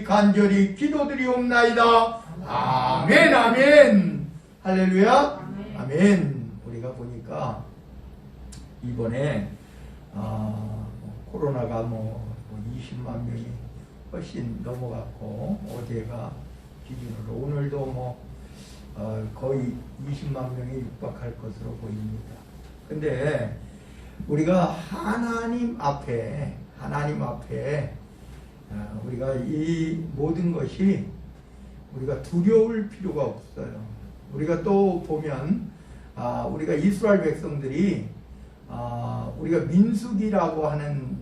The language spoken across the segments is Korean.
간절히 기도드리옵나이다. 아멘, 아멘. 할렐루야. 아멘. 우리가 보니까 이번에 코로나가 20만 명이 훨씬 넘어갔고, 어제가 기준으로 오늘도 거의 20만 명이 육박할 것으로 보입니다. 근데 우리가 하나님 앞에 우리가 이 모든 것이 우리가 두려울 필요가 없어요. 우리가 또 보면 우리가 이스라엘 백성들이 우리가 민수기라고 하는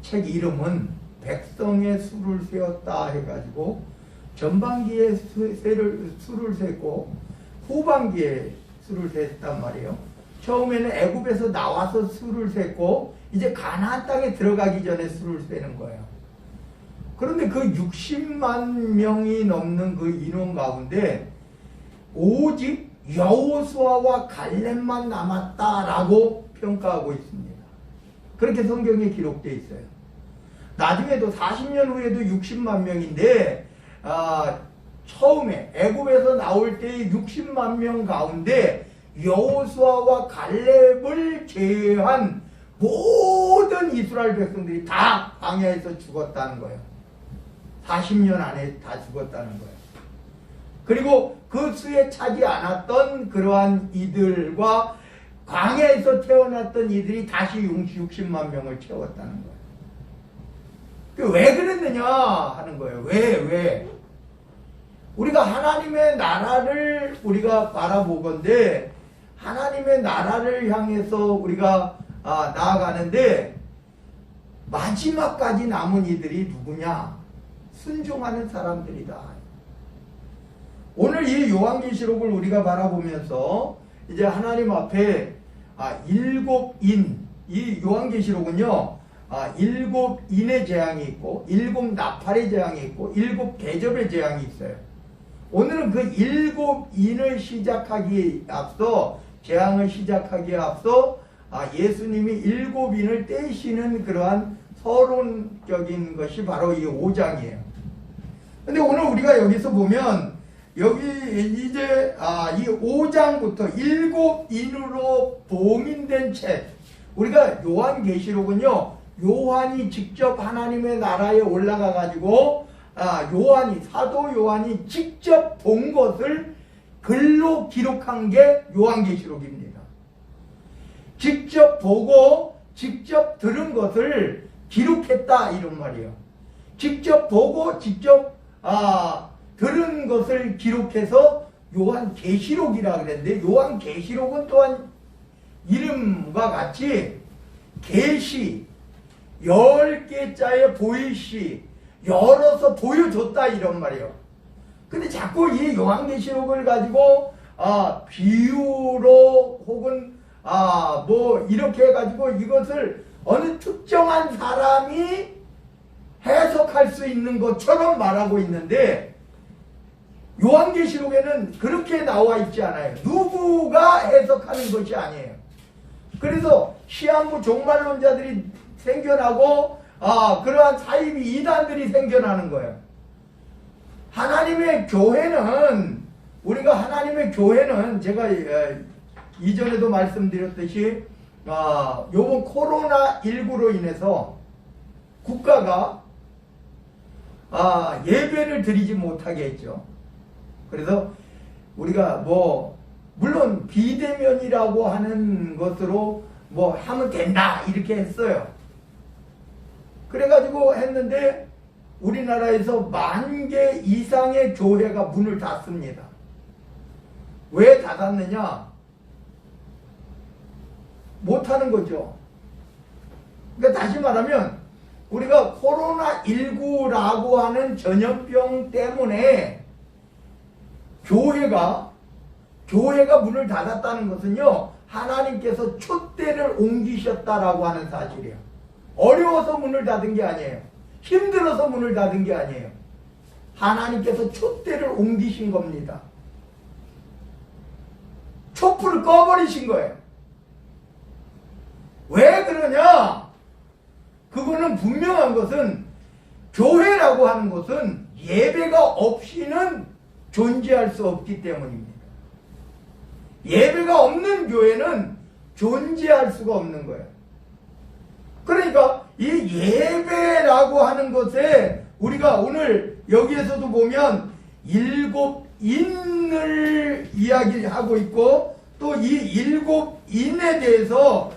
책 이름은 백성의 수를 세었다 해가지고 전반기에 수를 셌고 후반기에 수를 셌단 말이에요. 처음에는 애굽에서 나와서 수를 셌고 이제 가나안 땅에 들어가기 전에 수를 세는 거예요. 그런데 그 60만 명이 넘는 그 인원 가운데 오직 여호수아와 갈렙만 남았다라고 평가하고 있습니다. 그렇게 성경에 기록되어 있어요. 나중에도 40년 후에도 60만 명인데 처음에 애굽에서 나올 때의 60만 명 가운데 여호수아와 갈렙을 제외한 모든 이스라엘 백성들이 다 광야에서 죽었다는 거예요. 40년 안에 다 죽었다는 거예요. 그리고 그 수에 차지 않았던 그러한 이들과 광야에서 태어났던 이들이 다시 60만 명을 채웠다는 거예요. 왜 그랬느냐 하는 거예요. 왜? 우리가 하나님의 나라를 우리가 바라보건대 하나님의 나라를 향해서 우리가 나아가는데 마지막까지 남은 이들이 누구냐? 순종하는 사람들이다. 오늘 이 요한계시록을 우리가 바라보면서 이제 하나님 앞에 일곱 인, 이 요한계시록은요 7인의 재앙이 있고 7 나팔의 재앙이 있고 7 대접의 재앙이 있어요. 오늘은 그 7인을 시작하기에 앞서 재앙을 시작하기에 앞서 예수님이 7인을 떼시는 그러한 서론적인 것이 바로 이 5장이에요. 근데 오늘 우리가 여기서 보면 여기 이제 이 5장부터 7인으로 봉인된 책, 우리가 요한계시록은요 요한이 직접 하나님의 나라에 올라가 가지고 사도 요한이 직접 본 것을 글로 기록한 게 요한계시록입니다. 직접 보고 직접 들은 것을 기록했다 이런 말이에요. 직접 보고 직접 들은 것을 기록해서 요한계시록이라 그랬는데, 요한계시록은 또한 이름과 같이 계시 10개자의 보이시 열어서 보여줬다 이런 말이에요. 근데 자꾸 이 요한계시록을 가지고 비유로 혹은 이렇게 해가지고 이것을 어느 특정한 사람이 해석할 수 있는 것처럼 말하고 있는데, 요한계시록에는 그렇게 나와 있지 않아요. 누구가 해석하는 것이 아니에요. 그래서 시한부 종말론자들이 생겨나고 그러한 사이비 이단들이 생겨나는 거예요. 하나님의 교회는, 우리가 하나님의 교회는 제가 이전에도 말씀드렸듯이 요번 코로나19로 인해서 국가가 예배를 드리지 못하게 했죠. 그래서 우리가 물론 비대면이라고 하는 것으로 하면 된다 이렇게 했어요. 그래가지고 했는데 우리나라에서 10,000개 이상의 교회가 문을 닫습니다. 왜 닫았느냐? 못하는 거죠. 그러니까 다시 말하면 우리가 코로나19라고 하는 전염병 때문에 교회가 문을 닫았다는 것은요, 하나님께서 촛대를 옮기셨다라고 하는 사실이에요. 어려워서 문을 닫은 게 아니에요. 힘들어서 문을 닫은 게 아니에요. 하나님께서 촛대를 옮기신 겁니다. 촛불을 꺼버리신 거예요. 왜 그러냐? 그거는 분명한 것은 교회라고 하는 것은 예배가 없이는 존재할 수 없기 때문입니다. 예배가 없는 교회는 존재할 수가 없는 거예요. 그러니까 이 예배라고 하는 것에 우리가 오늘 여기에서도 보면 7인을 이야기하고 있고, 또 이 7인에 대해서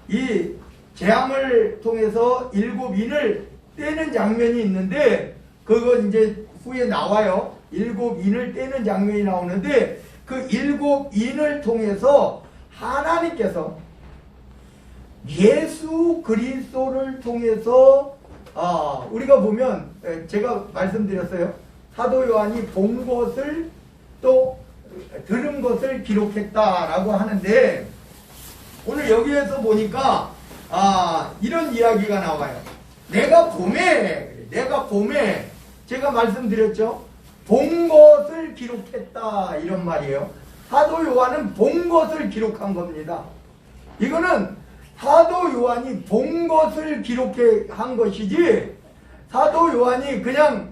이 재앙을 통해서 7인을 떼는 장면이 있는데, 그거 이제 후에 나와요. 7인을 떼는 장면이 나오는데, 그 7인을 통해서 하나님께서 예수 그리스도를 통해서 우리가 보면 제가 말씀드렸어요. 사도 요한이 본 것을 또 들은 것을 기록했다라고 하는데, 오늘 여기에서 보니까 이런 이야기가 나와요. 내가 봄에 제가 말씀드렸죠. 본 것을 기록했다 이런 말이에요. 사도 요한은 본 것을 기록한 겁니다. 이거는 사도 요한이 본 것을 기록한 것이지, 사도 요한이 그냥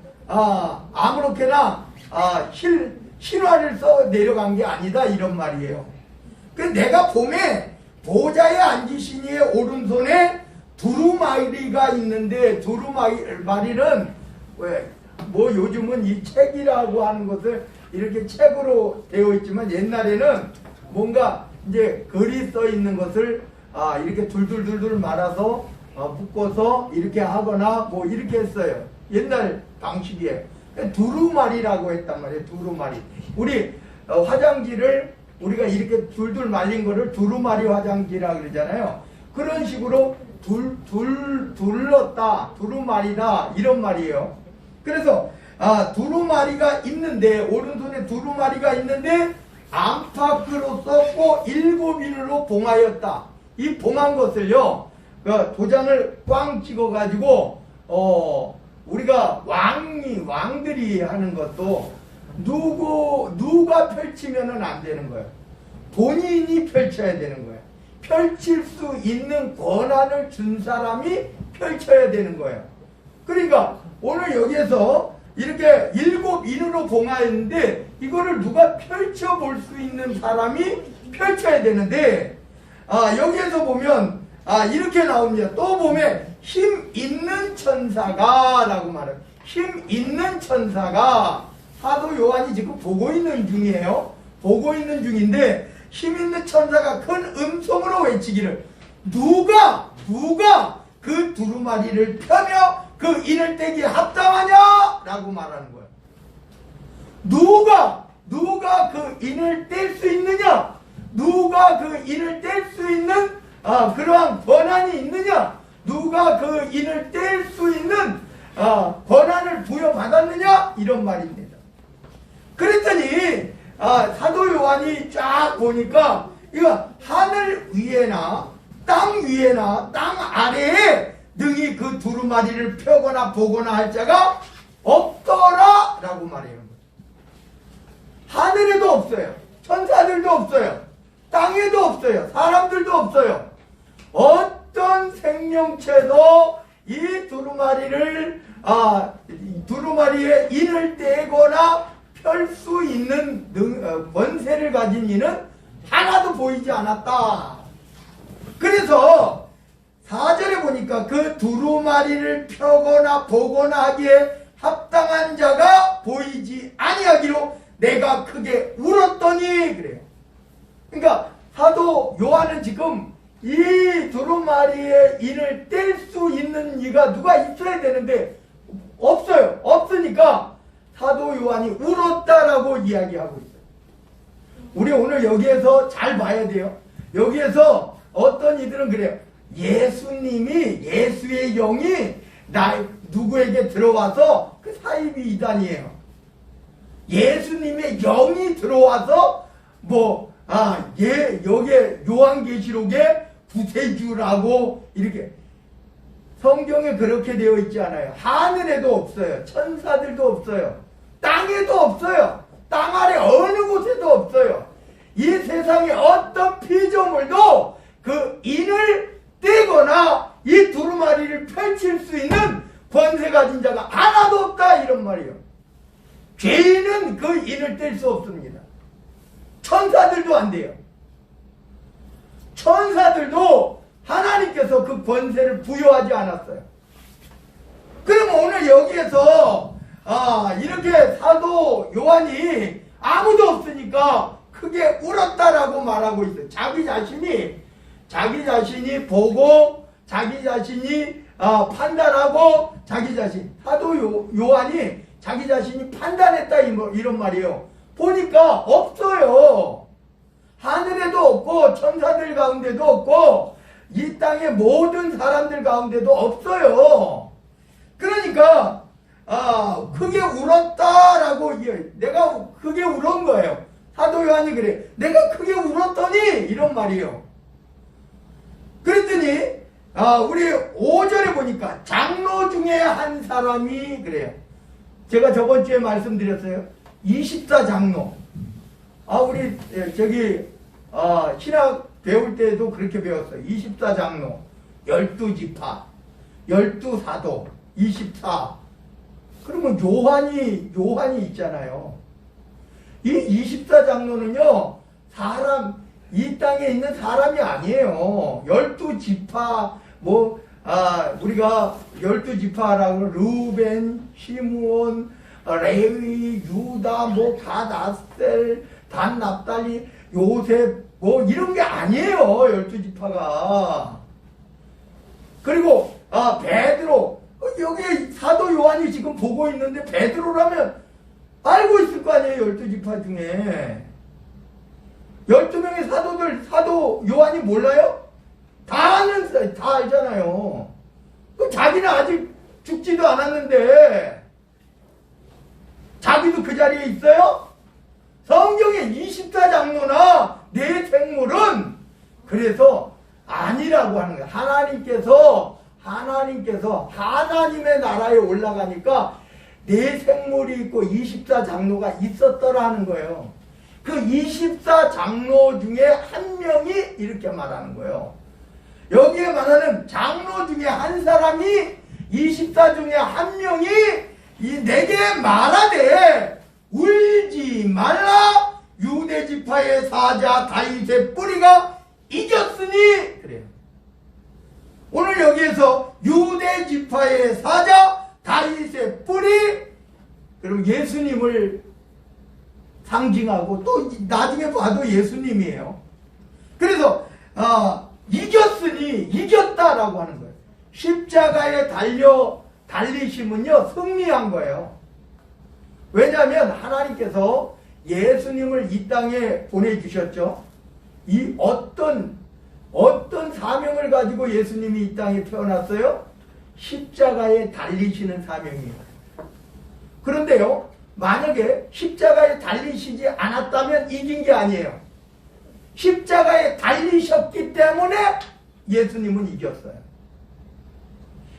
아무렇게나 신화를 써 내려간 게 아니다 이런 말이에요. 그 내가 봄에 보좌에 앉으신 이의 오른손에 두루마리가 있는데, 두루마리는 왜 뭐 요즘은 이 책이라고 하는 것을 이렇게 책으로 되어 있지만, 옛날에는 뭔가 이제 글이 써 있는 것을 이렇게 둘둘둘둘 말아서 묶어서 이렇게 하거나 뭐 이렇게 했어요. 옛날 방식이에요. 두루마리라고 했단 말이에요. 두루마리. 우리 화장지를 우리가 이렇게 둘둘 말린 거를 두루마리 화장지라 그러잖아요. 그런 식으로 둘렀다, 두루마리다 이런 말이에요. 그래서 두루마리가 있는데, 오른손에 두루마리가 있는데 안팎으로 썼고 7인으로 봉하였다. 이 봉한 것을요, 도장을 꽝 찍어 가지고 우리가 왕들이 하는 것도 누가 펼치면은 안 되는 거예요. 본인이 펼쳐야 되는 거예요. 펼칠 수 있는 권한을 준 사람이 펼쳐야 되는 거예요. 그러니까 오늘 여기에서 이렇게 7인으로 봉하였는데, 이거를 누가 펼쳐볼 수 있는 사람이 펼쳐야 되는데, 여기에서 보면 이렇게 나옵니다. 또 보면 힘 있는 천사가 라고 말해요. 힘 있는 천사가, 사도 요한이 지금 보고 있는 중이에요. 보고 있는 중인데, 힘 있는 천사가 큰 음성으로 외치기를, 누가 그 두루마리를 펴며 그 인을 떼기에 합당하냐? 라고 말하는 거예요. 누가 그 인을 뗄 수 있느냐? 누가 그 인을 뗄 수 있는 그러한 권한이 있느냐? 누가 그 인을 뗄 수 있는 권한을 부여받았느냐? 이런 말입니다. 그랬더니 사도 요한이 쫙 보니까 이거 하늘 위에나 땅 위에나 땅 아래에 능히 그 두루마리를 펴거나 보거나 할 자가 없더라 라고 말해요. 하늘에도 없어요. 천사들도 없어요. 땅에도 없어요. 사람들도 없어요. 어떤 생명체도 이 두루마리에 인을 떼거나 펼 수 있는 권세를 가진 이는 하나도 보이지 않았다. 그래서 4절에 보니까 그 두루마리를 펴거나 보거나 하기에 합당한 자가 보이지 아니하기로 내가 크게 울었더니 그래요. 그러니까 사도 요한은 지금 이 두루마리의 인을 뗄 수 있는 이가 누가 있어야 되는데 없어요. 없으니까 사도 요한이 울었다라고 이야기하고 있어요. 우리 오늘 여기에서 잘 봐야 돼요. 여기에서 어떤 이들은 그래요. 예수의 영이 누구에게 들어와서 그 사입이 이단이에요. 예수님의 영이 들어와서 여기에 요한계시록에 구세주라고 이렇게 성경에 그렇게 되어 있지 않아요. 하늘에도 없어요. 천사들도 없어요. 땅에도 없어요. 땅 아래 어느 곳에도 없어요. 이 세상에 어떤 피조물도 그 인을 떼거나 이 두루마리를 펼칠 수 있는 권세 가진 자가 하나도 없다 이런 말이에요. 죄인은 그 인을 뗄 수 없습니다. 천사들도 안 돼요. 천사들도 하나님께서 그 권세를 부여하지 않았어요. 그럼 오늘 여기에서 이렇게 사도 요한이 아무도 없으니까 크게 울었다라고 말하고 있어요. 자기 자신이 보고 자기 자신이 판단하고 사도 요한이 자기 자신이 판단했다 이런 말이에요. 보니까 없어요. 하늘에도 없고 천사들 가운데도 없고 이 땅의 모든 사람들 가운데도 없어요. 그러니까 크게 울었다라고 내가 크게 울은 거예요. 사도 요한이 그래. 내가 크게 울었더니 이런 말이에요. 그랬더니 우리 5절에 보니까 장로 중에 한 사람이 그래요. 제가 저번 주에 말씀드렸어요. 24장로. 우리 신학 배울 때도 그렇게 배웠어요. 24장로, 12지파, 12사도, 24. 그러면 요한이 있잖아요. 이 24장로는요, 이 땅에 있는 사람이 아니에요. 12지파, 우리가 12지파라고 루벤, 시므온, 레위, 유다, 갓, 아셀, 단, 납달리, 요셉, 이런 게 아니에요. 12지파가. 그리고, 베드로. 여기 사도 요한이 지금 보고 있는데, 베드로라면 알고 있을 거 아니에요. 12지파 중에. 12명의 사도 요한이 몰라요? 다 알잖아요. 자기는 아직 죽지도 않았는데, 자기도 그 자리에 있어요? 성경에 24장로나 내 생물은 그래서 아니라고 하는 거예요. 하나님께서 하나님의 나라에 올라가니까 내 생물이 있고 24장로가 있었더라는 거예요. 그 24장로 중에 한 명이 이렇게 말하는 거예요. 여기에 말하는 장로 중에 한 사람이 24 중에 한 명이 내게 말하되 울지 말라 유대지파의 사자 다윗의 뿌리가 이겼으니 그래요. 오늘 여기에서 유대지파의 사자 다윗의 뿌리 그럼 예수님을 상징하고 또 나중에 봐도 예수님이에요. 그래서 이겼다라고 하는 거예요. 십자가에 달리심은요 승리한 거예요. 왜냐하면 하나님께서 예수님을 이 땅에 보내주셨죠. 이 어떤 사명을 가지고 예수님이 이 땅에 태어났어요? 십자가에 달리시는 사명이에요. 그런데요, 만약에 십자가에 달리시지 않았다면 이긴 게 아니에요. 십자가에 달리셨기 때문에 예수님은 이겼어요.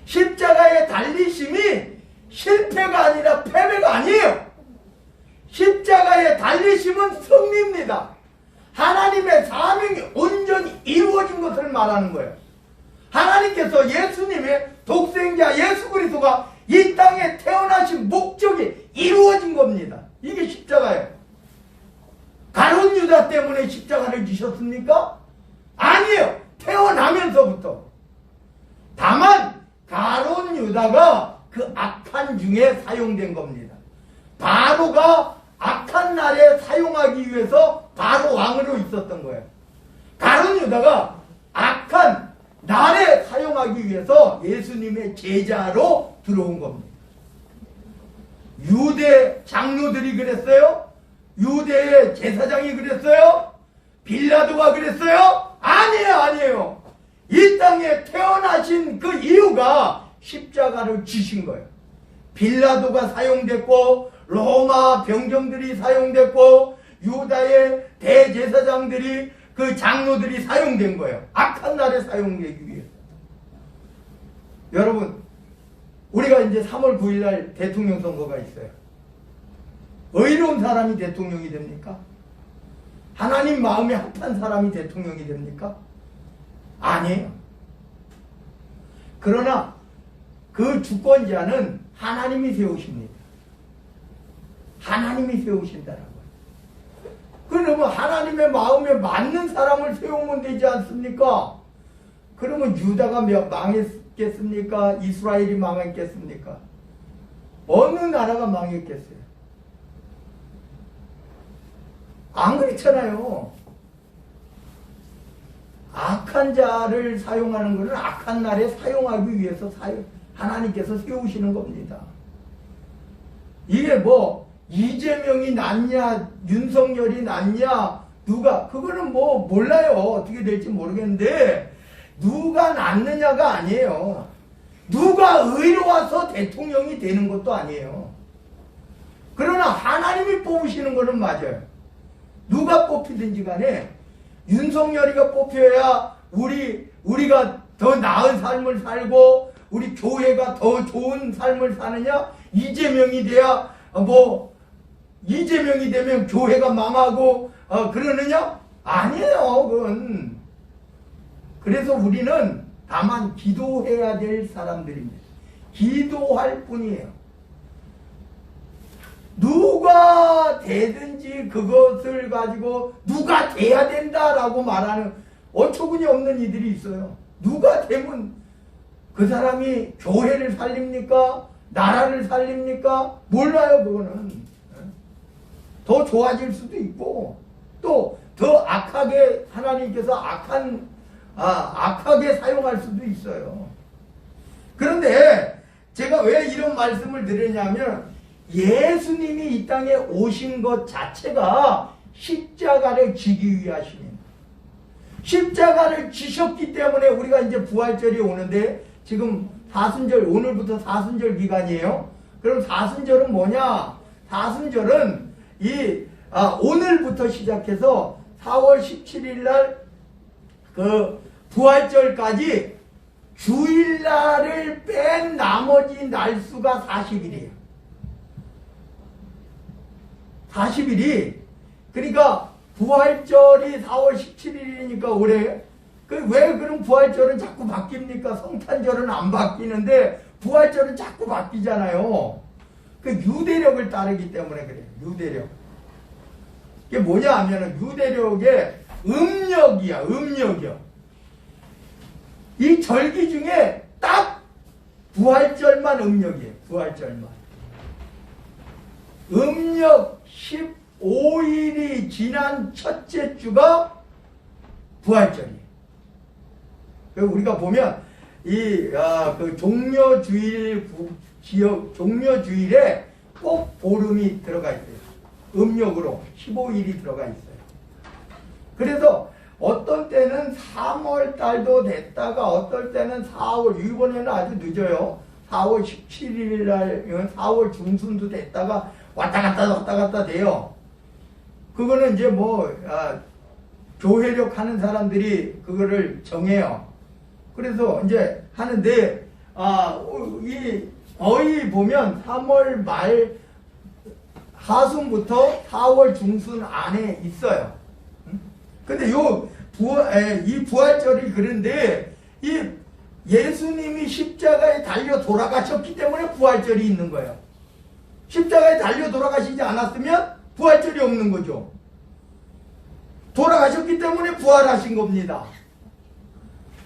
십자가에 달리심이 실패가 아니라 패배가 아니에요. 십자가에 달리심은 승리입니다. 하나님의 사명이 온전히 이루어진 것을 말하는 거예요. 하나님께서 예수님의 독생자 예수 그리스도가 이 땅에 태어나신 목적이 이루어진 겁니다. 이게 십자가예요. 가룟 유다 때문에 십자가를 지셨습니까? 아니에요. 태어나면서부터. 다만 가룟 유다가 그 악한 중에 사용된 겁니다. 바로가 악한 날에 사용하기 위해서 바로 왕으로 있었던 거예요. 가룟 유다가 악한 날에 사용하기 위해서 예수님의 제자로 들어온 겁니다. 유대 장로들이 그랬어요? 유대의 제사장이 그랬어요? 빌라도가 그랬어요? 아니에요. 이 땅에 태어나신 그 이유가 십자가를 지신 거예요. 빌라도가 사용됐고 로마 병정들이 사용됐고 유다의 대제사장들이 그 장로들이 사용된 거예요. 악한 날에 사용되기 위해서. 여러분, 우리가 이제 3월 9일 날 대통령 선거가 있어요. 의로운 사람이 대통령이 됩니까? 하나님 마음에 합한 사람이 대통령이 됩니까? 아니에요. 그러나 그 주권자는 하나님이 세우십니다. 하나님이 세우신다라고요. 그러면 하나님의 마음에 맞는 사람을 세우면 되지 않습니까? 그러면 유다가 망했겠습니까? 이스라엘이 망했겠습니까? 어느 나라가 망했겠어요? 안 그렇잖아요. 악한 자를 사용하는 것은 악한 날에 사용하기 위해서 하나님께서 세우시는 겁니다. 이게 뭐 이재명이 낫냐 윤석열이 낫냐 누가 그거는 뭐 몰라요. 어떻게 될지 모르겠는데 누가 낫느냐가 아니에요. 누가 의로와서 대통령이 되는 것도 아니에요. 그러나 하나님이 뽑으시는 거는 맞아요. 누가 뽑히든지 간에 윤석열이가 뽑혀야 우리가 더 나은 삶을 살고 우리 교회가 더 좋은 삶을 사느냐? 이재명이 돼야 이재명이 되면 교회가 망하고 그러느냐? 아니에요. 그건. 그래서 우리는 다만 기도해야 될 사람들입니다. 기도할 뿐이에요. 누가 되든지 그것을 가지고 누가 돼야 된다라고 말하는 어처구니 없는 이들이 있어요. 누가 되면 그 사람이 교회를 살립니까? 나라를 살립니까? 몰라요. 그거는. 더 좋아질 수도 있고 또 더 악하게 하나님께서 악하게 사용할 수도 있어요. 그런데 제가 왜 이런 말씀을 드리냐면 예수님이 이 땅에 오신 것 자체가 십자가를 지기 위하심입니다. 십자가를 지셨기 때문에 우리가 이제 부활절이 오는데 지금 사순절, 오늘부터 사순절 기간이에요. 그럼 사순절은 뭐냐? 사순절은 오늘부터 시작해서 4월 17일 날 그 부활절까지 주일날을 뺀 나머지 날수가 40일이에요. 40일이 그러니까 부활절이 4월 17일이니까 올해 왜 그럼 부활절은 자꾸 바뀝니까? 성탄절은 안 바뀌는데 부활절은 자꾸 바뀌잖아요. 그 유대력을 따르기 때문에 그래요. 유대력. 이게 뭐냐 하면은 유대력의 음력이야. 음력이요. 이 절기 중에 딱 부활절만 음력이에요. 부활절만. 음력 15일이 지난 첫째 주가 부활절이에요. 우리가 보면 그 종려주일 지역 종려주일에 꼭 보름이 들어가 있어요. 음력으로 15일이 들어가 있어요. 그래서 어떤 때는 3월 달도 됐다가 어떨 때는 4월 이번에는 아주 늦어요. 4월 17일 날 4월 중순도 됐다가 왔다 갔다 돼요. 그거는 이제 교회력 하는 사람들이 그거를 정해요. 그래서 이제 하는데 거의 보면 3월 말 하순부터 4월 중순 안에 있어요. 근데 이 부활절이 그런데 이 예수님이 십자가에 달려 돌아가셨기 때문에 부활절이 있는 거예요. 십자가에 달려 돌아가시지 않았으면 부활절이 없는 거죠. 돌아가셨기 때문에 부활하신 겁니다.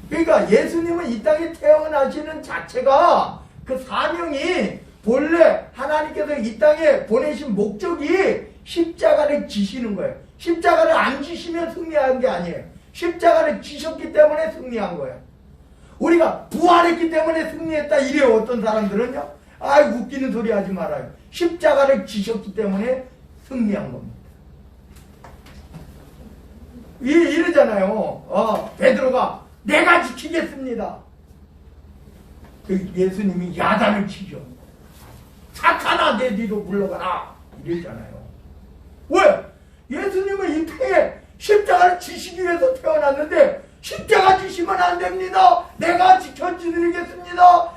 그러니까 예수님은 이 땅에 태어나시는 자체가 그 사명이 본래 하나님께서 이 땅에 보내신 목적이 십자가를 지시는 거예요. 십자가를 안 지시면 승리한 게 아니에요. 십자가를 지셨기 때문에 승리한 거예요. 우리가 부활했기 때문에 승리했다 이래요. 어떤 사람들은요. 웃기는 소리 하지 말아요. 십자가를 지셨기 때문에 승리한 겁니다. 이러잖아요. 베드로가 내가 지키겠습니다. 예수님이 야단을 치죠. 사탄아 내 뒤로 물러가라 이랬잖아요. 왜? 예수님은 이 땅에 십자가를 지시기 위해서 태어났는데 십자가 지시면 안 됩니다. 내가 지켜드리겠습니다.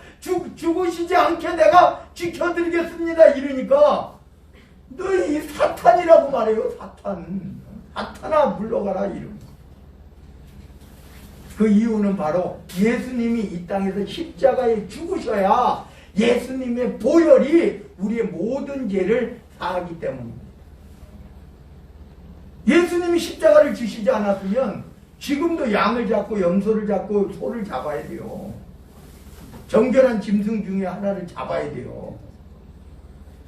죽으시지 않게 내가 지켜드리겠습니다. 이러니까 너희 사탄이라고 말해요. 사탄아 물러가라 이러고. 그 이유는 바로 예수님이 이 땅에서 십자가에 죽으셔야 예수님의 보혈이 우리의 모든 죄를 사하기 때문입니다. 예수님이 십자가를 지시지 않았으면 지금도 양을 잡고 염소를 잡고 소를 잡아야 돼요. 정결한 짐승 중에 하나를 잡아야 돼요.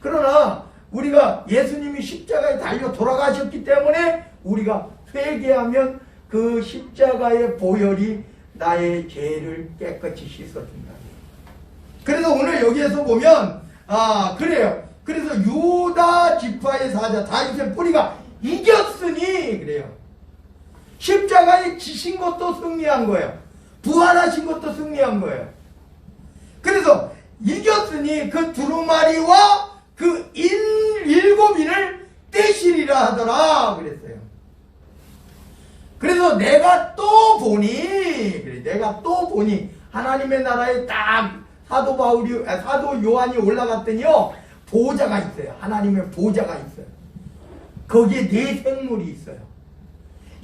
그러나 우리가 예수님이 십자가에 달려 돌아가셨기 때문에 우리가 회개하면 그 십자가의 보혈이 나의 죄를 깨끗이 씻어준다. 그래서 오늘 여기에서 보면 그래요. 그래서 유다 지파의 사자 다윗의 뿌리가 이겼으니 그래요. 십자가에 지신 것도 승리한 거예요. 부활하신 것도 승리한 거예요. 그래서 이겼으니 그 두루마리와 그 일곱인을 떼시리라 하더라 그랬어요. 그래서 내가 또 보니 하나님의 나라에 딱 사도 요한이 올라갔더니요 보좌가 있어요. 하나님의 보좌가 있어요. 거기에 네 생물이 있어요.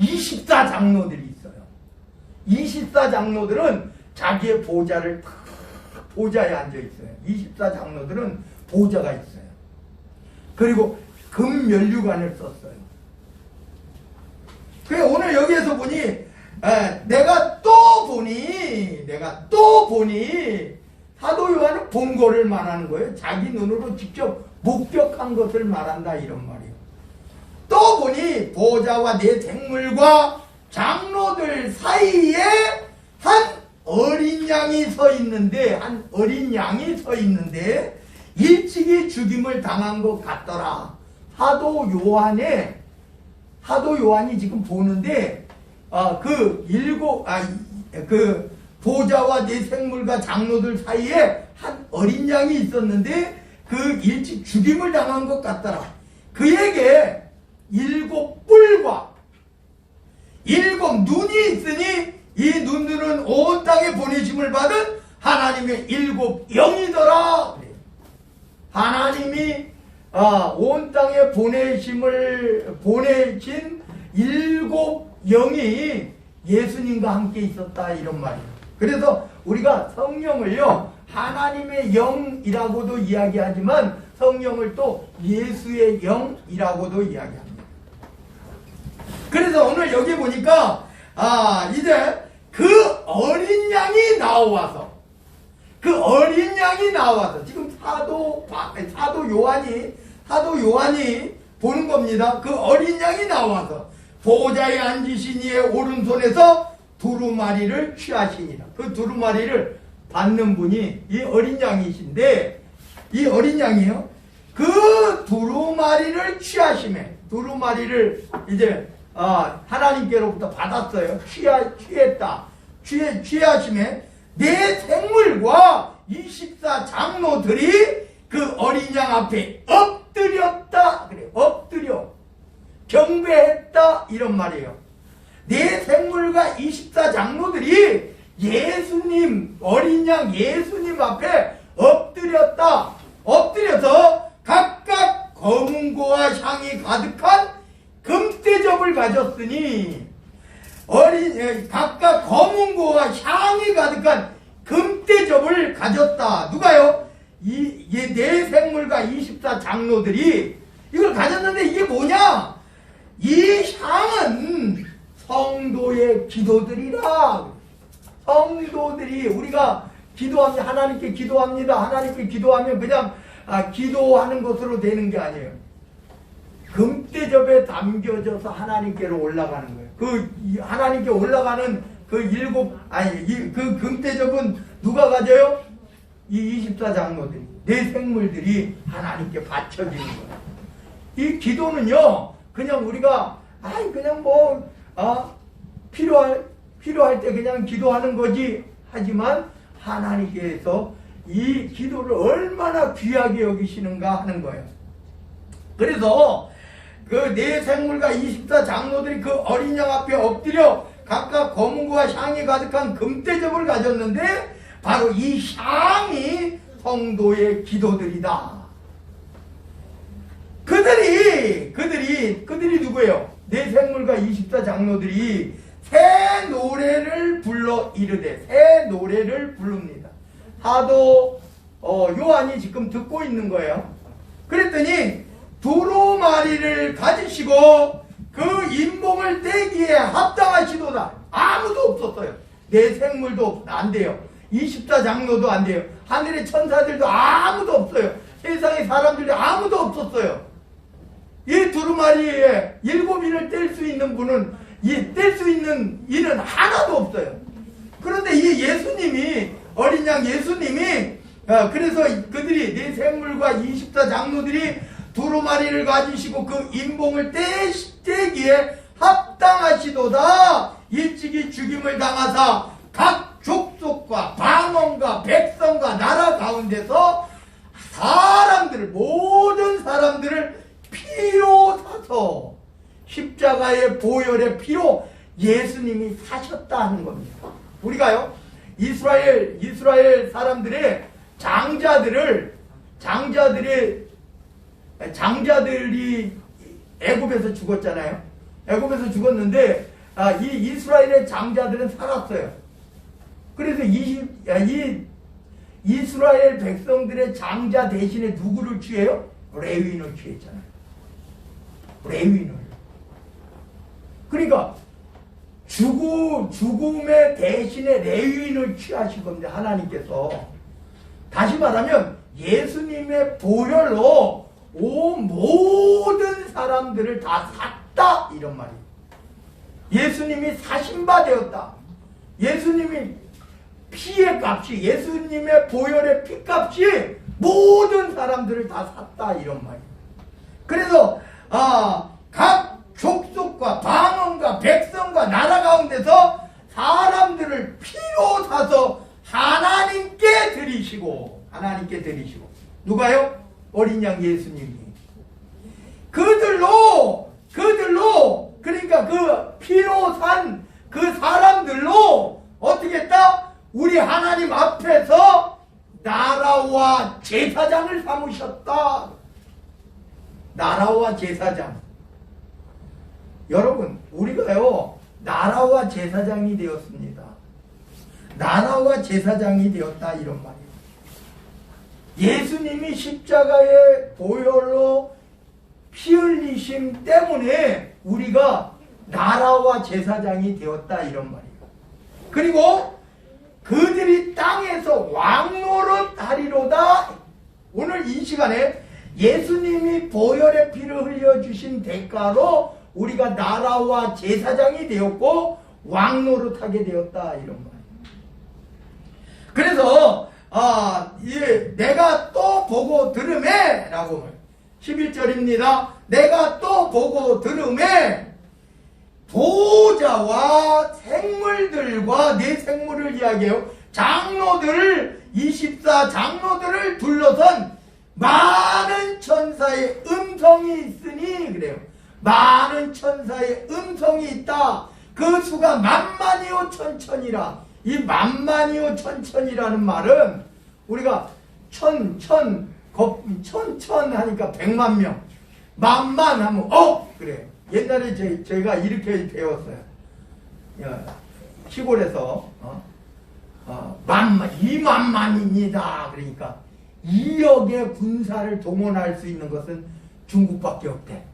24장로들이 있어요. 24장로들은 자기의 보좌에 앉아 있어요. 24장로들은 보좌가 있어요. 그리고 금면류관을 썼어요. 그래 오늘 여기에서 보니 내가 또 보니 사도 요한은 본 거를 말하는 거예요. 자기 눈으로 직접 목격한 것을 말한다 이런 말이에요. 또 보니 보좌와 네 생물과 장로들 사이에 한 어린 양이 서 있는데 일찍이 죽임을 당한 것 같더라. 사도 요한이 지금 보는데 그 보좌와 네 생물과 장로들 사이에 한 어린 양이 있었는데 그 일찍 죽임을 당한 것 같더라. 그에게 7뿔과 7 눈이 있으니 이 눈들은 온 땅에 보내심을 받은 하나님의 7 영이더라. 하나님이 온 땅에 보내신 7 영이 예수님과 함께 있었다 이런 말이에요. 그래서 우리가 성령을요 하나님의 영이라고도 이야기하지만 성령을 또 예수의 영이라고도 이야기합니다. 그래서 오늘 여기 보니까 이제 그 어린 양이 나와서 지금 사도 요한이 보는 겁니다. 그 어린 양이 나와서 보좌에 앉으신 이의 오른손에서 두루마리를 취하시니라. 그 두루마리를 받는 분이 이 어린 양이신데 이 어린 양이요. 그 두루마리를 취하심에 두루마리를 이제 하나님께로부터 받았어요. 취하심에 내 생물과 24장로들이 그 어린 양 앞에 엎드렸다. 그래, 엎드려 경배했다 이런 말이에요. 내 생물과 24장로들이 예수님 어린 양 예수님 앞에 엎드려서 각각 검은고와 향이 가득한 금대접을 가졌으니 각각 검은고와 향이 가득한 금대접을 가졌다. 누가요? 내 생물과 24장로들이 이걸 가졌는데 이게 뭐냐? 이 향은 성도의 기도들이라. 성도들이 우리가 기도합니다. 하나님께 기도합니다. 하나님께 기도하면 그냥 기도하는 것으로 되는 게 아니에요. 금대접에 담겨져서 하나님께로 올라가는 거예요. 그 하나님께 올라가는 그 금대접은 누가 가져요? 이 24장로들이 내 생물들이 하나님께 바쳐지는 거예요. 이 기도는요 그냥 우리가 그냥 필요할 때 그냥 기도하는 거지 하지만 하나님께서 이 기도를 얼마나 귀하게 여기시는가 하는 거예요. 그래서 그 네 생물과 24장로들이 그 어린 양 앞에 엎드려 각각 검은고와 향이 가득한 금대접을 가졌는데 바로 이 향이 성도의 기도들이다. 그들이 누구예요? 네 생물과 24장로들이 새 노래를 불러 이르되 새 노래를 부릅니다. 사도 요한이 지금 듣고 있는 거예요. 그랬더니 두루마리를 가지시고 그 인봉을 떼기에 합당하시도다. 아무도 없었어요. 내 생물도 안 돼요. 24장로도 안 돼요. 하늘의 천사들도 아무도 없어요. 세상의 사람들도 아무도 없었어요. 이 두루마리에 7인을 뗄 수 있는 분은, 뗄 수 있는 이는 하나도 없어요. 그런데 이 예수님이, 어린 양 예수님이, 그래서 그들이, 네 생물과 24장로들이 두루마리를 가지시고 그 인봉을 떼기에 합당하시도다. 일찍이 죽임을 당하사 각 족속과 방언과 백성과 나라 가운데서 사람들을, 모든 사람들을 피로 사서, 십자가의 보혈의 피로 예수님이 사셨다 하는 겁니다. 우리가요, 이스라엘 사람들의 장자들이 애굽에서 죽었잖아요. 애굽에서 죽었는데 이 이스라엘의 장자들은 살았어요. 그래서 이 이스라엘 백성들의 장자 대신에 누구를 취해요? 레위인을 취했잖아요. 레위인을. 그러니까 죽음의 대신에 레위인을 취하신 겁니다. 하나님께서. 다시 말하면 예수님의 보혈로 온 모든 사람들을 다 샀다, 이런 말이에요. 예수님이 사신바 되었다. 예수님이 피의 값이, 예수님의 보혈의 피값이 모든 사람들을 다 샀다, 이런 말이에요. 그래서 각 족속과 방언과 백성과 나라 가운데서 사람들을 피로 사서 하나님께 드리시고, 누가요? 어린 양 예수님이. 그들로, 그러니까 그 피로 산 그 사람들로 어떻게 했다? 우리 하나님 앞에서 나라와 제사장을 삼으셨다. 나라와 제사장. 여러분, 우리가요, 나라와 제사장이 되었습니다. 나라와 제사장이 되었다, 이런 말이에요. 예수님이 십자가의 보혈로 피 흘리심 때문에 우리가 나라와 제사장이 되었다, 이런 말이에요. 그리고 그들이 땅에서 왕노릇 하리로다. 오늘 이 시간에 예수님이 보혈의 피를 흘려주신 대가로 우리가 나라와 제사장이 되었고 왕노릇하게 되었다, 이런 말이에요. 그래서 내가 또 보고 들으매 라고 11절입니다. 내가 또 보고 들으매 보좌와 생물들과 네 생물을 이야기해요. 장로들을 24장로들을 둘러선 많은 천사의 음성이 있으니, 그래요. 많은 천사의 음성이 있다. 그 수가 만만이요 천천이라. 이 만만이요 천천이라는 말은 우리가 천 하니까 100만 명, 만만 하면 그래요. 옛날에 저희가 이렇게 배웠어요. 시골에서 2만만입니다. 그러니까 2억의 군사를 동원할 수 있는 것은 중국밖에 없대.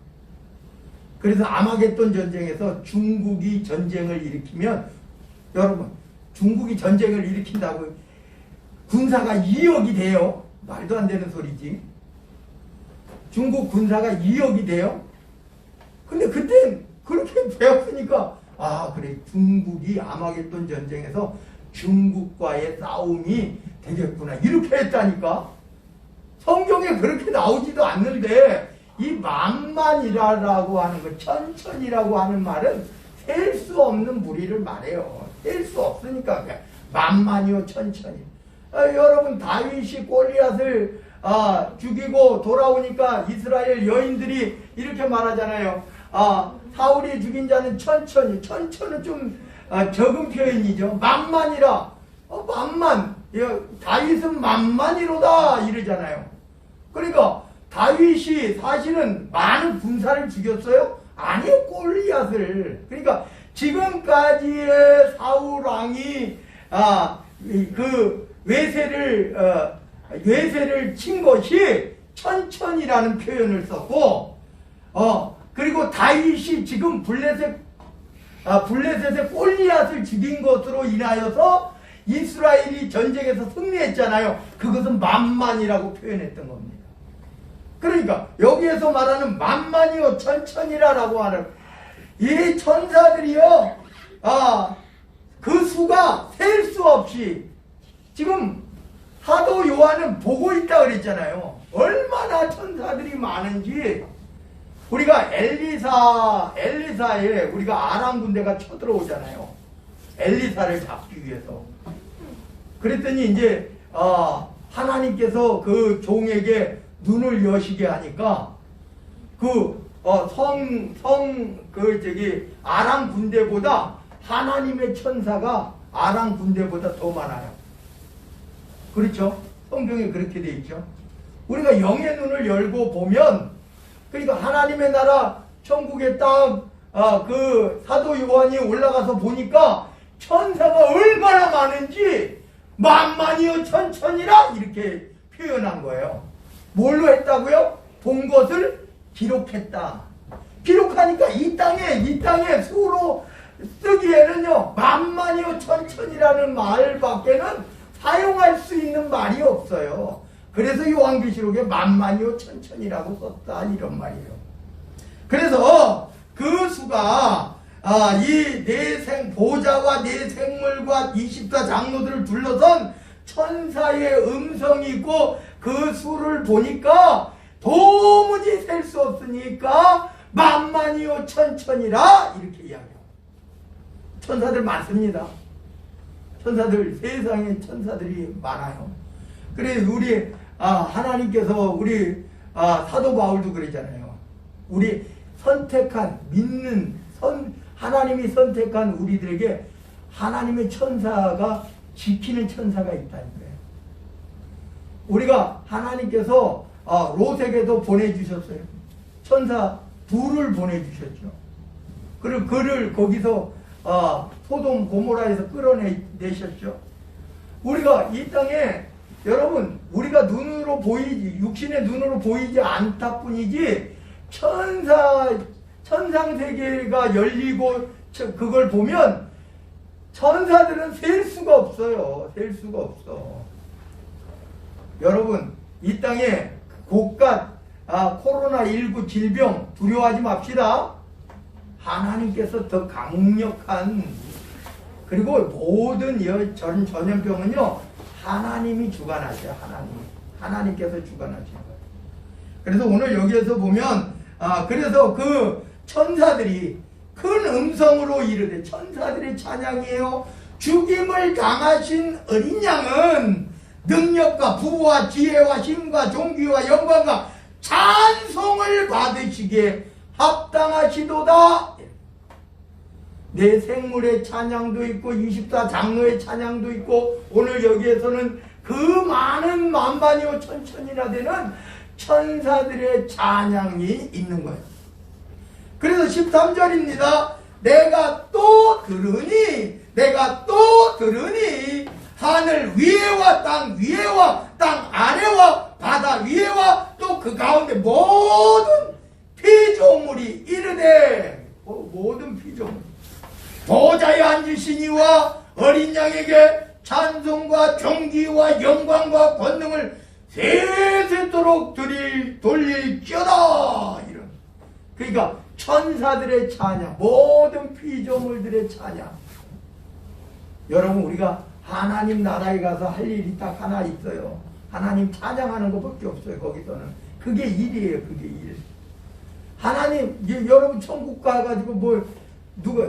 그래서 아마겟돈 전쟁에서 중국이 전쟁을 일으키면, 여러분, 중국이 전쟁을 일으킨다고 군사가 2억이 돼요? 말도 안 되는 소리지. 중국 군사가 2억이 돼요? 근데 그땐 그렇게 배웠으니까, 그래, 중국이 아마겟돈 전쟁에서 중국과의 싸움이 되겠구나, 이렇게 했다니까. 성경에 그렇게 나오지도 않는데 이 만만이라고 하는 거, 천천이라고 하는 말은 셀 수 없는 무리를 말해요. 셀 수 없으니까 만만이요 천천이. 여러분, 다윗이 골리앗을 죽이고 돌아오니까 이스라엘 여인들이 이렇게 말하잖아요. 사울이 죽인 자는 천천히. 천천은 좀 적은 표현이죠. 만만이라. 만만. 다윗은 만만이로다 이러잖아요. 그러니까 다윗이 사실은 많은 군사를 죽였어요? 아니요, 골리앗을. 그러니까 지금까지의 사울 왕이 그 외세를 뇌세를 친 것이 천천이라는 표현을 썼고, 그리고 다윗이 지금 블레셋의 골리앗을 죽인 것으로 인하여서 이스라엘이 전쟁에서 승리했잖아요. 그것은 만만이라고 표현했던 겁니다. 그러니까 여기에서 말하는 만만이요 천천이라고 하는 이 천사들이요, 그 수가 셀 수 없이 지금 사도 요한은 보고 있다 그랬잖아요. 얼마나 천사들이 많은지. 우리가 엘리사에 우리가 아람 군대가 쳐들어오잖아요. 엘리사를 잡기 위해서. 그랬더니 이제 하나님께서 그 종에게 눈을 여시게 하니까 아람 군대보다 하나님의 천사가 아람 군대보다 더 많아요. 그렇죠? 성경에 그렇게 돼 있죠. 우리가 영의 눈을 열고 보면, 그러니까 하나님의 나라 천국의 땅, 그 사도 요한이 올라가서 보니까 천사가 얼마나 많은지 만만이요 천천이라 이렇게 표현한 거예요. 뭘로 했다고요? 본 것을 기록했다. 기록하니까 이 땅에 수로 쓰기에는요, 만만이요 천천이라는 말밖에는 사용할 수 있는 말이 없어요. 그래서 요한계시록에 만만이요 천천이라고 썼다 이런 말이에요. 그래서 그 수가 이 보좌와 네 생물과 24장로들을 둘러선 천사의 음성이 있고 그 수를 보니까 도무지 셀 수 없으니까 만만이요 천천이라 이렇게 이야기해요. 천사들 많습니다. 세상에 천사들이 많아요. 그래 우리 하나님께서 우리 사도 바울도 그러잖아요. 우리 선택한 믿는 하나님이 선택한 우리들에게 하나님의 천사가 지키는 천사가 있다는 거예요. 우리가 하나님께서 롯에게도 보내주셨어요. 천사 둘을 보내주셨죠. 그리고 그를 거기서 소돔 고모라에서 끌어내셨죠. 우리가 이 땅에 여러분 우리가 눈으로 보이지 육신의 눈으로 보이지 않다 뿐이지 천상세계가 열리고 그걸 보면 천사들은 셀 수가 없어요. 셀 수가 없어. 여러분 이 땅에 곳간 코로나19 질병 두려워하지 맙시다. 하나님께서 더 강력한 그리고 모든 전염병은요 하나님이 주관하세요. 하나님께서 주관하시는 거예요. 그래서 오늘 여기에서 보면 그래서 그 천사들이 큰 음성으로 이르되 천사들의 찬양이에요. 죽임을 당하신 어린 양은 능력과 부와 지혜와 힘과 존귀와 영광과 찬송을 받으시기에 합당하시도다. 내 생물의 찬양도 있고 24장로의 찬양도 있고 오늘 여기에서는 그 많은 만만이요 천천이나 되는 천사들의 찬양이 있는 거예요. 그래서 13절입니다. 내가 또 들으니 하늘 위에와 땅 위에와 땅 아래와 바다 위에와 또 그 가운데 모든 피조물이 이르되 모든 피조물 보좌에 앉으신 이와 어린 양에게 찬송과 존귀와 영광과 권능을 세세토록 돌릴지어다. 이런. 그러니까 천사들의 찬양, 모든 피조물들의 찬양. 여러분 우리가 하나님 나라에 가서 할 일이 딱 하나 있어요. 하나님 찬양하는 것밖에 없어요. 거기서는 그게 일이에요. 그게 일. 하나님 여러분 천국 가가지고 누가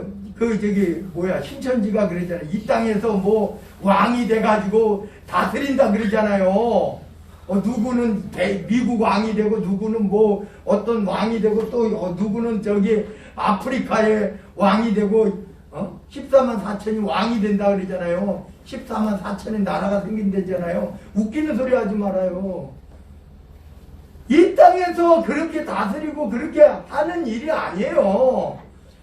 신천지가 그랬잖아요. 이 땅에서 왕이 돼가지고 다스린다 그러잖아요. 누구는 미국 왕이 되고 누구는 어떤 왕이 되고 또 누구는 아프리카의 왕이 되고 14만 4천이 왕이 된다 그러잖아요. 14만 4천의 나라가 생긴다잖아요. 웃기는 소리 하지 말아요. 이 땅에서 그렇게 다스리고 그렇게 하는 일이 아니에요.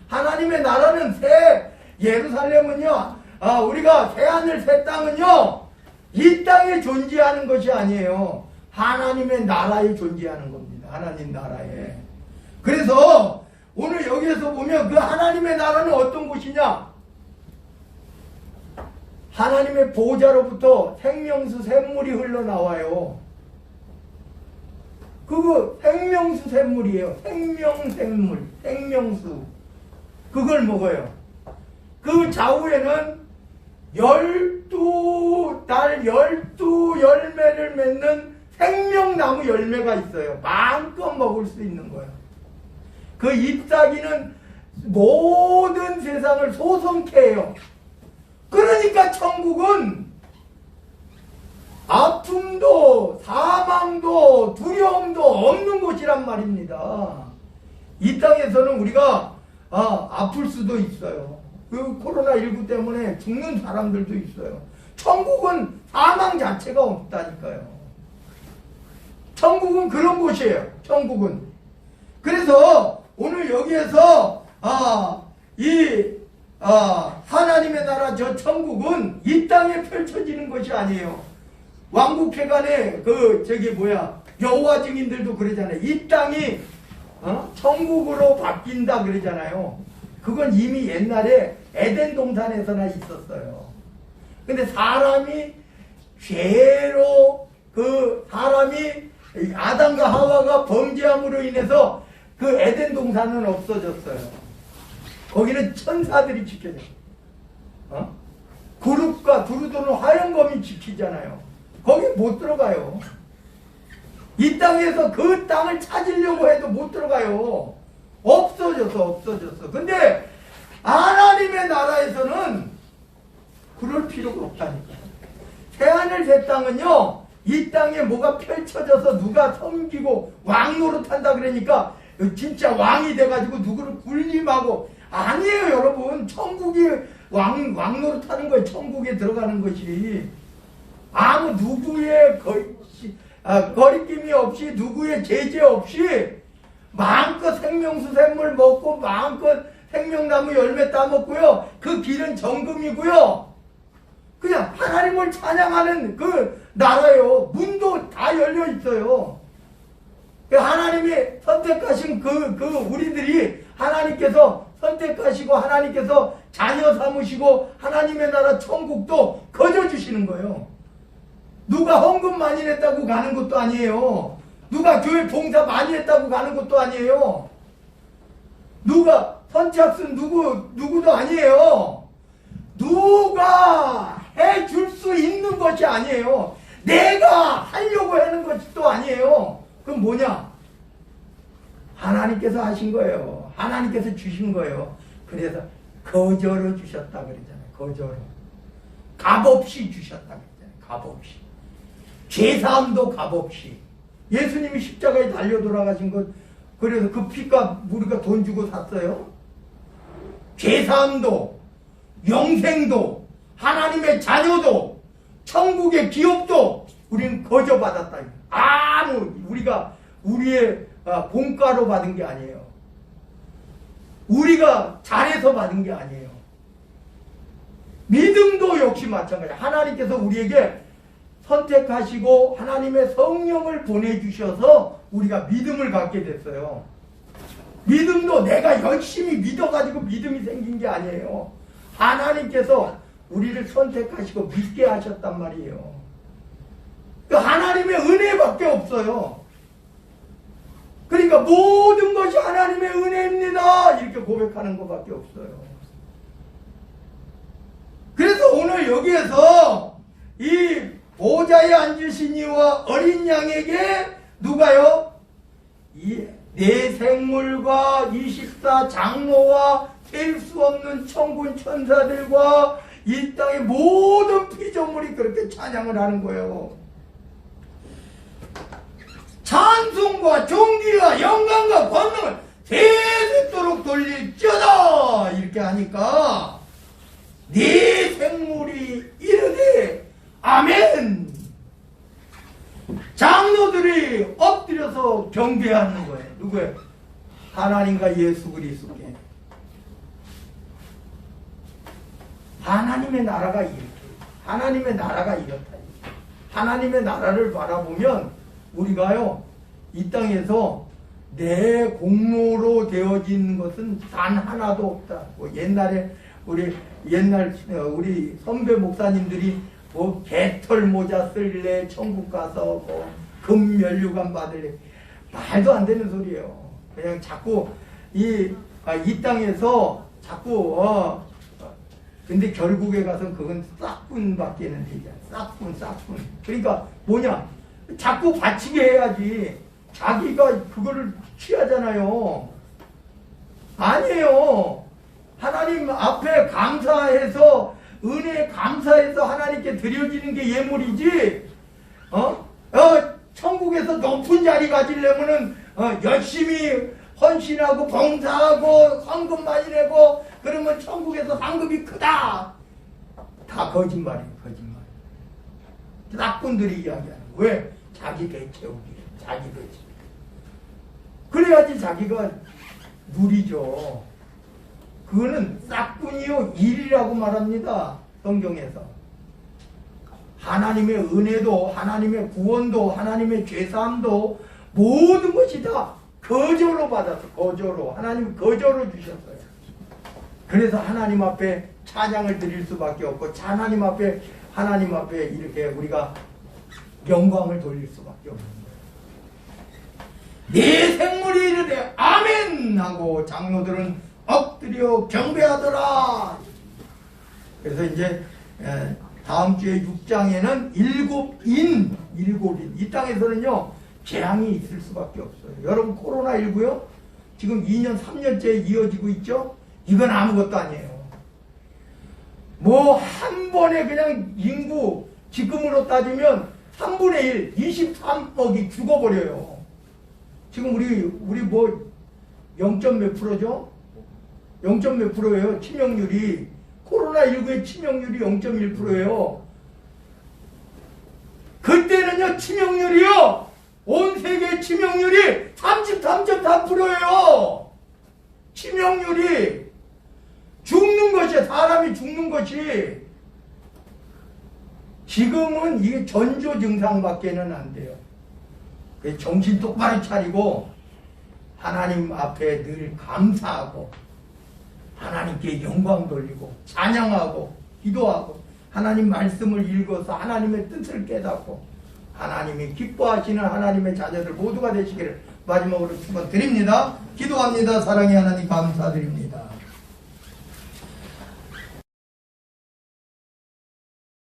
하나님의 나라는 예루살렘은요, 우리가 새하늘 새 땅은요, 이 땅에 존재하는 것이 아니에요. 하나님의 나라에 존재하는 겁니다. 하나님 나라에. 그래서 오늘 여기에서 보면 그 하나님의 나라는 어떤 곳이냐? 하나님의 보좌로부터 생명수 샘물이 흘러나와요. 그거 생명수 샘물이에요. 생명샘물, 생명수. 그걸 먹어요. 그 좌우에는 12달 12열매를 맺는 생명나무 열매가 있어요. 마음껏 먹을 수 있는 거예요. 그 잎사귀는 모든 세상을 소성케 해요. 그러니까 천국은 아픔도 사망도 두려움도 없는 곳이란 말입니다. 이 땅에서는 우리가 아플 수도 있어요. 그 코로나19 때문에 죽는 사람들도 있어요. 천국은 사망 자체가 없다니까요. 천국은 그런 곳이에요. 천국은. 그래서 오늘 여기에서 하나님의 나라 저 천국은 이 땅에 펼쳐지는 것이 아니에요. 왕국회관에 여호와 증인들도 그러잖아요. 이 땅이 천국으로 바뀐다 그러잖아요. 그건 이미 옛날에 에덴 동산에서나 있었어요. 근데 사람이 죄로 사람이 아담과 하와가 범죄함으로 인해서 그 에덴 동산은 없어졌어요. 거기는 천사들이 지켜줘요. 그룹과 두루두루 화영검이 지키잖아요. 거기 못 들어가요. 이 땅에서 그 땅을 찾으려고 해도 못 들어가요. 없어졌어. 근데 하나님의 나라에서는 그럴 필요가 없다니까요. 새하늘 새 땅은요, 이 땅에 뭐가 펼쳐져서 누가 섬기고 왕 노릇한다 그러니까 진짜 왕이 돼가지고 누구를 군림하고 아니에요. 여러분, 천국이 왕 노릇하는 거예요. 천국에 들어가는 것이 아무 누구의 거리낌이 없이 누구의 제재 없이 마음껏 생명수 샘물 먹고 마음껏 생명나무 열매 따먹고요. 그 길은 정금이고요. 그냥 하나님을 찬양하는 그 나라요. 문도 다 열려 있어요. 하나님이 선택하신 우리들이 하나님께서 선택하시고 하나님께서 자녀 삼으시고 하나님의 나라 천국도 거저 주시는 거예요. 누가 헌금 많이 냈다고 가는 것도 아니에요. 누가 교회 봉사 많이 했다고 가는 것도 아니에요. 누가 선착순 누구도 아니에요. 누가 해줄 수 있는 것이 아니에요. 내가 하려고 하는 것이 또 아니에요. 그럼 뭐냐? 하나님께서 하신 거예요. 하나님께서 주신 거예요. 그래서 거저로 주셨다 그러잖아요. 거저로. 값없이 주셨다 그러잖아요. 값없이. 죄사함도 값없이. 예수님이 십자가에 달려 돌아가신 것, 그래서 그 피값 우리가 돈 주고 샀어요. 죄사함도, 영생도, 하나님의 자녀도, 천국의 기업도 우리는 거저 받았다. 우리의 본가로 받은 게 아니에요. 우리가 잘해서 받은 게 아니에요. 믿음도 역시 마찬가지예요. 하나님께서 우리에게 선택하시고 하나님의 성령을 보내주셔서 우리가 믿음을 갖게 됐어요. 믿음도 내가 열심히 믿어가지고 믿음이 생긴 게 아니에요. 하나님께서 우리를 선택하시고 믿게 하셨단 말이에요. 그 하나님의 은혜밖에 없어요. 그러니까 모든 것이 하나님의 은혜입니다. 이렇게 고백하는 것밖에 없어요. 그래서 오늘 여기에서 이 보좌에 앉으신 이와 어린 양에게 누가요? 내 생물과 24 장로와 셀 수 없는 천군 천사들과 이 땅의 모든 피조물이 그렇게 찬양을 하는 거예요. 찬송과 존귀와 영광과 권능을 세세토록 돌릴지어다 이렇게 하니까 네 생물이 이르되 아멘. 장로들이 엎드려서 경배하는 거예요. 누구예요? 하나님과 예수 그리스도께. 하나님의 나라가 이렇게, 하나님의 나라가 이렇다. 하나님의 나라를 바라보면 우리가요 이 땅에서 내 공로로 되어진 것은 단 하나도 없다. 뭐 옛날에 우리 선배 목사님들이 뭐 개털 모자 쓸래, 천국 가서 뭐 금면류관 받을래, 말도 안 되는 소리예요. 그냥 자꾸 이 땅에서 자꾸 근데 결국에 가서 그건 싹뿐밖에는 되지 않아. 싹뿐. 그러니까 뭐냐? 자꾸 바치게 해야지. 자기가 그거를 취하잖아요. 아니에요. 하나님 앞에 감사해서 은혜에 감사해서 하나님께 드려지는 게 예물이지. 천국에서 높은 자리 가지려면은 열심히 헌신하고 봉사하고 헌금 많이 내고 그러면 천국에서 상급이 크다. 다 거짓말이에요. 싹꾼들이 이야기하는 거예요. 왜? 자기 배 채우기. 자기 배 채우기. 그래야지 자기가 누리죠. 그거는 싹꾼이요 일이라고 말합니다. 성경에서. 하나님의 은혜도 하나님의 구원도 하나님의 죄사함도 모든 것이 다 거저로 받았어. 거저로. 하나님 거저로 주셨어요. 그래서 하나님 앞에 찬양을 드릴 수밖에 없고 하나님 앞에 이렇게 우리가 영광을 돌릴 수밖에 없는 거예요. 네 생물이 이르되 아멘 하고 장로들은 엎드려 경배하더라. 그래서 이제 다음 주에 6장에는 일곱인 이 땅에서는요 재앙이 있을 수밖에 없어요. 여러분 코로나19요 지금 2년 3년째 이어지고 있죠. 이건 아무것도 아니에요. 뭐 한 번에 그냥 인구 지금으로 따지면 3분의 1 23억이 죽어버려요. 지금 우리 뭐 0. 몇 프로죠? 0. 몇 프로예요. 치명률이. 코로나19의 치명률이 0.1%예요. 그때는요 치명률이요 온 세계 치명률이 33.4%예요. 치명률이 죽는 것이 사람이 죽는 것이 지금은 이게 전조 증상밖에는 안 돼요. 정신 똑바로 차리고 하나님 앞에 늘 감사하고 하나님께 영광 돌리고 찬양하고 기도하고 하나님 말씀을 읽어서 하나님의 뜻을 깨닫고 하나님이 기뻐하시는 하나님의 자녀들 모두가 되시기를 마지막으로 축원드립니다. 기도합니다. 사랑의 하나님 감사드립니다.